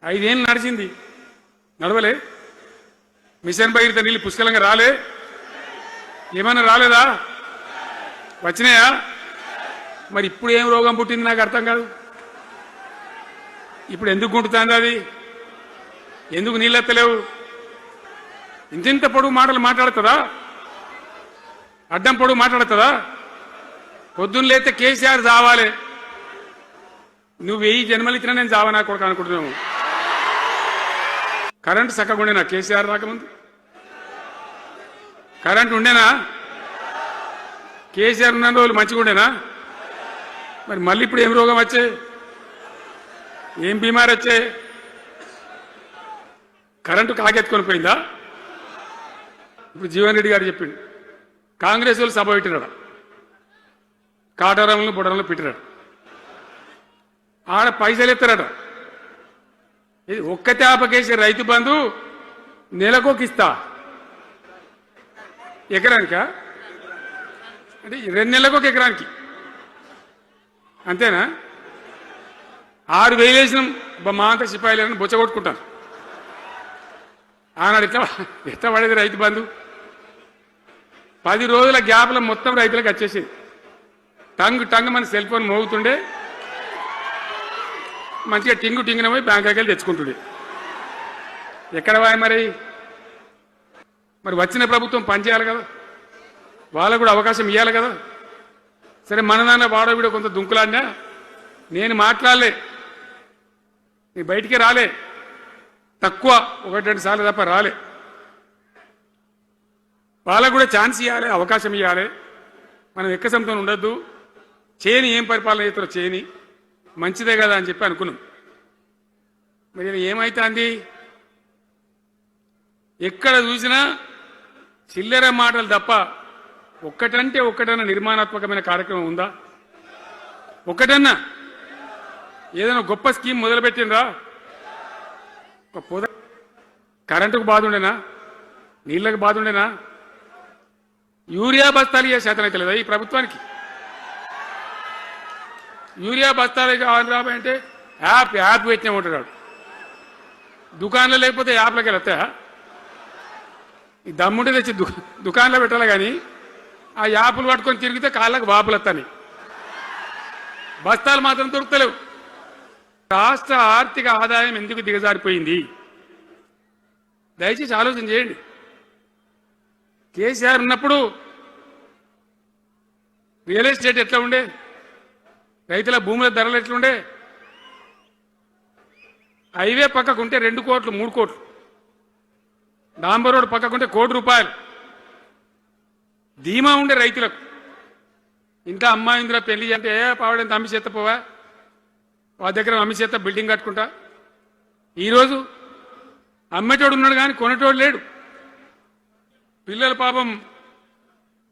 5 ఏళ్ళు నడిచింది, నడవలే. మిషన్ భగీరథ నీళ్ళు పుష్కలంగా రాలే, ఏమన్నా రాలేదా? వచ్చినాయా? మరి ఇప్పుడు ఏం రోగం పుట్టింది నాకు అర్థం కాదు. ఇప్పుడు ఎందుకు గుంటుతుంది అది? ఎందుకు నీళ్ళు ఎత్తలేవు? ఇంతింత పొడుగు మాటలు మాట్లాడుతుందా? అడ్డం పొడుగు మాట్లాడుతుందా? పొద్దున్న లేస్తే కేసీఆర్ చావాలి, నువ్వు 1000 జన్మలు ఇచ్చినా నేను చావనా కొడుకు అనుకుంటున్నావు. కరెంటు చక్కగా ఉండేనా కేసీఆర్ రాకముందు? కరెంటు ఉండేనా? కేసీఆర్ ఉన్న రోజులు మంచిగా ఉండేనా? మరి మళ్ళీ ఇప్పుడు ఏం రోగం వచ్చే, ఏం బీమారి వచ్చే? కరెంటు కాకెత్తుకొని పోయిందా? ఇప్పుడు జీవన్ రెడ్డి గారు చెప్పిండు, కాంగ్రెస్ వాళ్ళు సభ పెట్టినాడు, కాటారంలో బుడరంలో పెట్టినాడు, ఆడ పైసలు ఎత్తారట. ఇది ఒక్క తేపకేసి రైతు బంధు నెలకొక ఇస్తా, ఎకరానికా అంటే 2 నెలలకు ఒక ఎకరానికి అంతేనా? 6,000 వేసినాం, మా అంతా సిపాయిలను బొచ్చ కొట్టుకుంటాను. ఆనాడు ఎట్లా పడేది రైతు బంధు? 10 రోజుల గ్యాప్లో మొత్తం రైతులకు వచ్చేసింది. టంగ్ మన సెల్ ఫోన్ మోగుతుండే, మంచిగా టింగు టింగున పోయి బ్యాంకుకి వెళ్ళి తెచ్చుకుంటుండే. ఎక్కడ వాయి మరి వచ్చిన ప్రభుత్వం పనిచేయాలి కదా, వాళ్ళకు కూడా అవకాశం ఇవ్వాలి కదా. సరే, మన నాన్న వాడో వీడో కొంత దుంకులాడినా నేను మాట్లాడలే, నీ బయటికి రాలే, తక్కువ 1-2 సార్లు తప్ప రాలే. వాళ్ళకు కూడా ఛాన్స్ ఇవ్వాలి, అవకాశం ఇవ్వాలి. మనం ఎక్కసంతో ఉండొద్దు, చేయని ఏం పరిపాలన చేస్తారో చేయని, మంచిదే కదా అని చెప్పి అనుకున్నాం. మరి ఏమైతుంది? ఎక్కడ చూసినా చిల్లర మాటలు తప్ప ఒక్కటంటే ఒక్కటన్నా నిర్మాణాత్మకమైన కార్యక్రమం ఉందా? ఒక్కటన్నా ఏదైనా గొప్ప స్కీమ్ మొదలుపెట్టినరా? కరెంటుకు బాధ ఉండేనా? నీళ్లకు బాధ ఉండేనా? యూరియా బస్తాలు ఏ శాతం అయితే లేదా ఈ ప్రభుత్వానికి? యూరియా బస్తాలు రాబోయంటే యాప్ పెట్టినా ఉంటాడు. దుకాణంలో లేకపోతే యాప్లోకి వెళ్తాయా? ఈ దమ్ముంటే తెచ్చి దుకాణంలో పెట్టాలి, కానీ ఆ యాప్లు పట్టుకొని తిరిగితే కాళ్ళకు వాపులు వస్తాయి, బస్తాలు మాత్రం దొరుకుతలేవు. రాష్ట్ర ఆర్థిక ఆదాయం ఎందుకు దిగజారిపోయింది? దయచేసి ఆలోచన చేయండి. కేసీఆర్ ఉన్నప్పుడు రియల్ ఎస్టేట్ ఎట్లా ఉండే? రైతుల భూముల ధరలు ఎట్లుండే? హైవే పక్కకుంటే 2 కోట్లు 3 కోట్లు, డాంబర్ రోడ్ పక్కకుంటే ₹1,00,00,000 ధీమా ఉండే రైతులకు. ఇంకా అమ్మాయిందిరా పెళ్లి అంటే పావడంత అమ్మి చేత పోవా, వాళ్ళ దగ్గర అమ్మి చేత బిల్డింగ్ కట్టుకుంటా. ఈరోజు అమ్మేటోడు ఉన్నాడు కానీ కొనేటోడు లేడు. పిల్లలు పాపం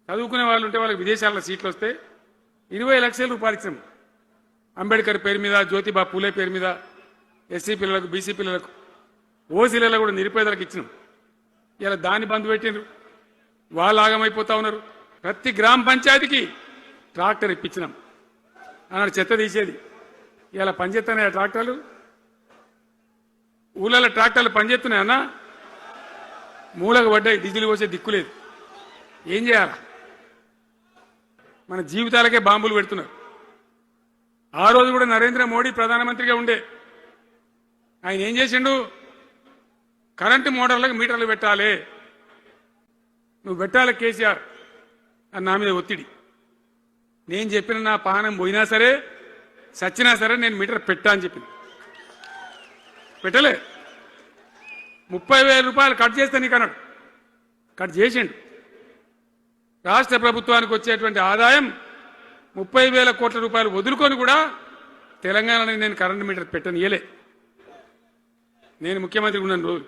చదువుకునే వాళ్ళు ఉంటే వాళ్ళకి విదేశాల్లో సీట్లు వస్తే 20 లక్షల రూపాయలు ఇచ్చాం. అంబేద్కర్ పేరు మీద, జ్యోతిబా పూలే పేరు మీద ఎస్సీ పిల్లలకు, బీసీ పిల్లలకు, ఓసీలలో కూడా నిరుపేదలకు ఇచ్చినాం. ఇలా దాన్ని బంద్ పెట్టినారు, వాళ్ళు ఆగమైపోతా ఉన్నారు. ప్రతి గ్రామ పంచాయతీకి ట్రాక్టర్ ఇప్పించినాం. అన్నాడు చెత్త తీసేది, ఇలా పనిచేస్తున్నాయి ఆ ట్రాక్టర్లు. ఊళ్ళలో ట్రాక్టర్లు పనిచేస్తున్నాయన్నా, మూలకు పడ్డాయి, డీజిల్ పోసే దిక్కులేదు. ఏం చేయాలా? మన జీవితాలకే బాంబులు పెడుతున్నారు. ఆ రోజు కూడా నరేంద్ర మోడీ ప్రధానమంత్రిగా ఉండే ఆయన ఏం చేసిండు? కరెంటు మోటార్లకు మీటర్లు పెట్టాలి, నువ్వు పెట్టాలి కేసీఆర్ అని నా మీద ఒత్తిడి. నేను చెప్పిన నా పానం పోయినా సరే సచ్చినా సరే నేను మీటర్ పెట్టా అని చెప్పింది. పెట్టలే. 30,000 రూపాయలు కట్ చేస్తే నీకు అన్నాడు, కట్ చేసిండు. రాష్ట్ర ప్రభుత్వానికి వచ్చేటువంటి ఆదాయం 30,000 కోట్ల రూపాయలు వదులుకొని కూడా తెలంగాణలో నేను కరెంటు మీటర్ పెట్టనియలే. నేను ముఖ్యమంత్రి ఉన్నాను రోజు.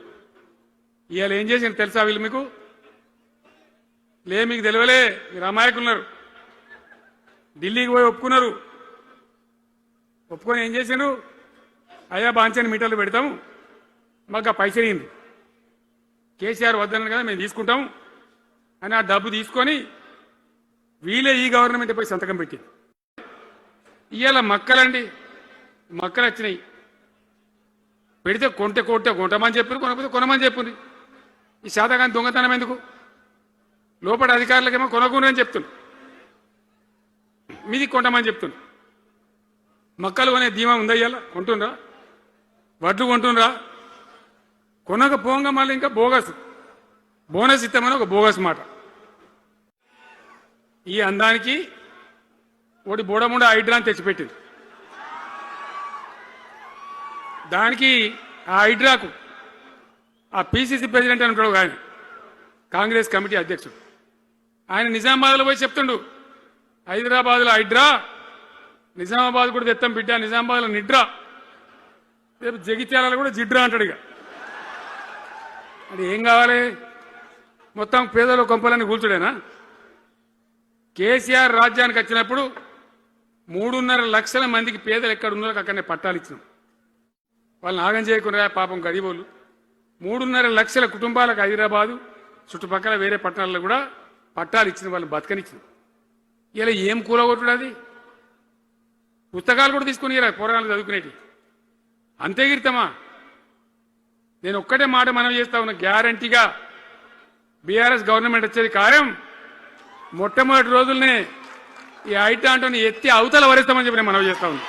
ఇవాళ ఏం చేసింది తెలుసా వీళ్ళు మీకు? మీకు తెలియలే, మీరు అమాయకులున్నారు. ఢిల్లీకి పోయి ఒప్పుకున్నారు. ఒప్పుకొని ఏం చేశారు? అయ్యా బాంచని మీటర్లు పెడతాము, మాకు ఆ పైసలు ఇయ్యండి, కేసీఆర్ వద్దన్నారు కదా మేము తీసుకుంటాం అని ఆ డబ్బు తీసుకొని వీళ్ళే ఈ గవర్నమెంట్ పోయి సంతకం పెట్టింది. ఇవాళ మక్కలండి, మక్కలు వచ్చినాయి. పెడితే కొంటమని చెప్పారు, కొనకపోతే కొనమని చెప్పింది. ఈ శాతకాని దొంగతనం ఎందుకు? లోపల అధికారులకేమో కొనకూడదని చెప్తుంది, మీది కొంటమని చెప్తుంది. మక్కలు కొనే ధీమా ఉందా? ఇయ్యాల కొంటుండ్రా? వడ్లు కొంటుండ్రా? కొనకపోగా మళ్ళీ ఇంకా బోనస్ ఇస్తామని ఒక బోగస్ మాట. ఈ అందానికి ఒకటి బోడముండ హైడ్రాని తెచ్చిపెట్టింది. దానికి ఆ హైడ్రాకు ఆ పిసిసి ప్రెసిడెంట్ అని ఉంటాడు ఆయన, కాంగ్రెస్ కమిటీ అధ్యక్షుడు, ఆయన నిజామాబాద్లో పోయి చెప్తుండు, హైదరాబాద్లో హైడ్రా, నిజామాబాద్ కూడా తెత్తం బిడ్డ, నిజామాబాద్లో నిడ్రా, రేపు జగిత్యాలలో కూడా జిడ్రా అంటాడు. ఇక అది ఏం కావాలి? మొత్తం పేదల కొంపలన్నీ కూల్చుడేనా? కేసీఆర్ రాజ్యానికి వచ్చినప్పుడు 3.5 లక్షల మందికి పేదలు ఎక్కడ ఉన్నారో అక్కడనే పట్టాలు ఇచ్చినాం. వాళ్ళని ఆగం చేయకుండా పాపం గరీబోళ్ళు 3.5 లక్షల కుటుంబాలకు హైదరాబాదు చుట్టుపక్కల వేరే పట్టణాల్లో కూడా పట్టాలు ఇచ్చిన వాళ్ళని బతకనిచ్చిన. ఇలా ఏం కూలగొట్టుడు? అది పుస్తకాలు కూడా తీసుకుని పోరాటాలు చదువుకునేటి అంతే గిరితమా? నేను ఒక్కటే మాట మనం చేస్తా ఉన్నా, గ్యారంటీగా బీఆర్ఎస్ గవర్నమెంట్ వచ్చేది ఖాయం. మొట్టమొదటి రోజుల్నే ఈ ఐటాంటోని ఎత్తి అవతల వరేస్తామని చెప్పి నేను మనం చేస్తా ఉన్నా.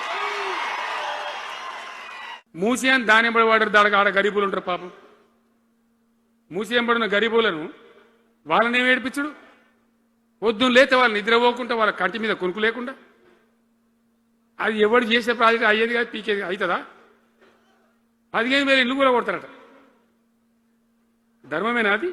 మూసియాన్ దాని ఎంబడి వాడారు, దానికి ఆడ గరీబులు ఉంటారు పాపం. మూసి ఎంబడిన గరీబులను వాళ్ళని ఏమి ఏడిపించుడు? పొద్దున్న లేతే వాళ్ళు నిద్రపోకుండా, వాళ్ళ కంటి మీద కొనుక్కు లేకుండా, అది ఎవరు చేసే ప్రాజెక్ట్ అయ్యేది కాదు, పీకేది అవుతుందా? 15,000 ఇల్లు కూడా కొడతారట. ధర్మమేనా అది?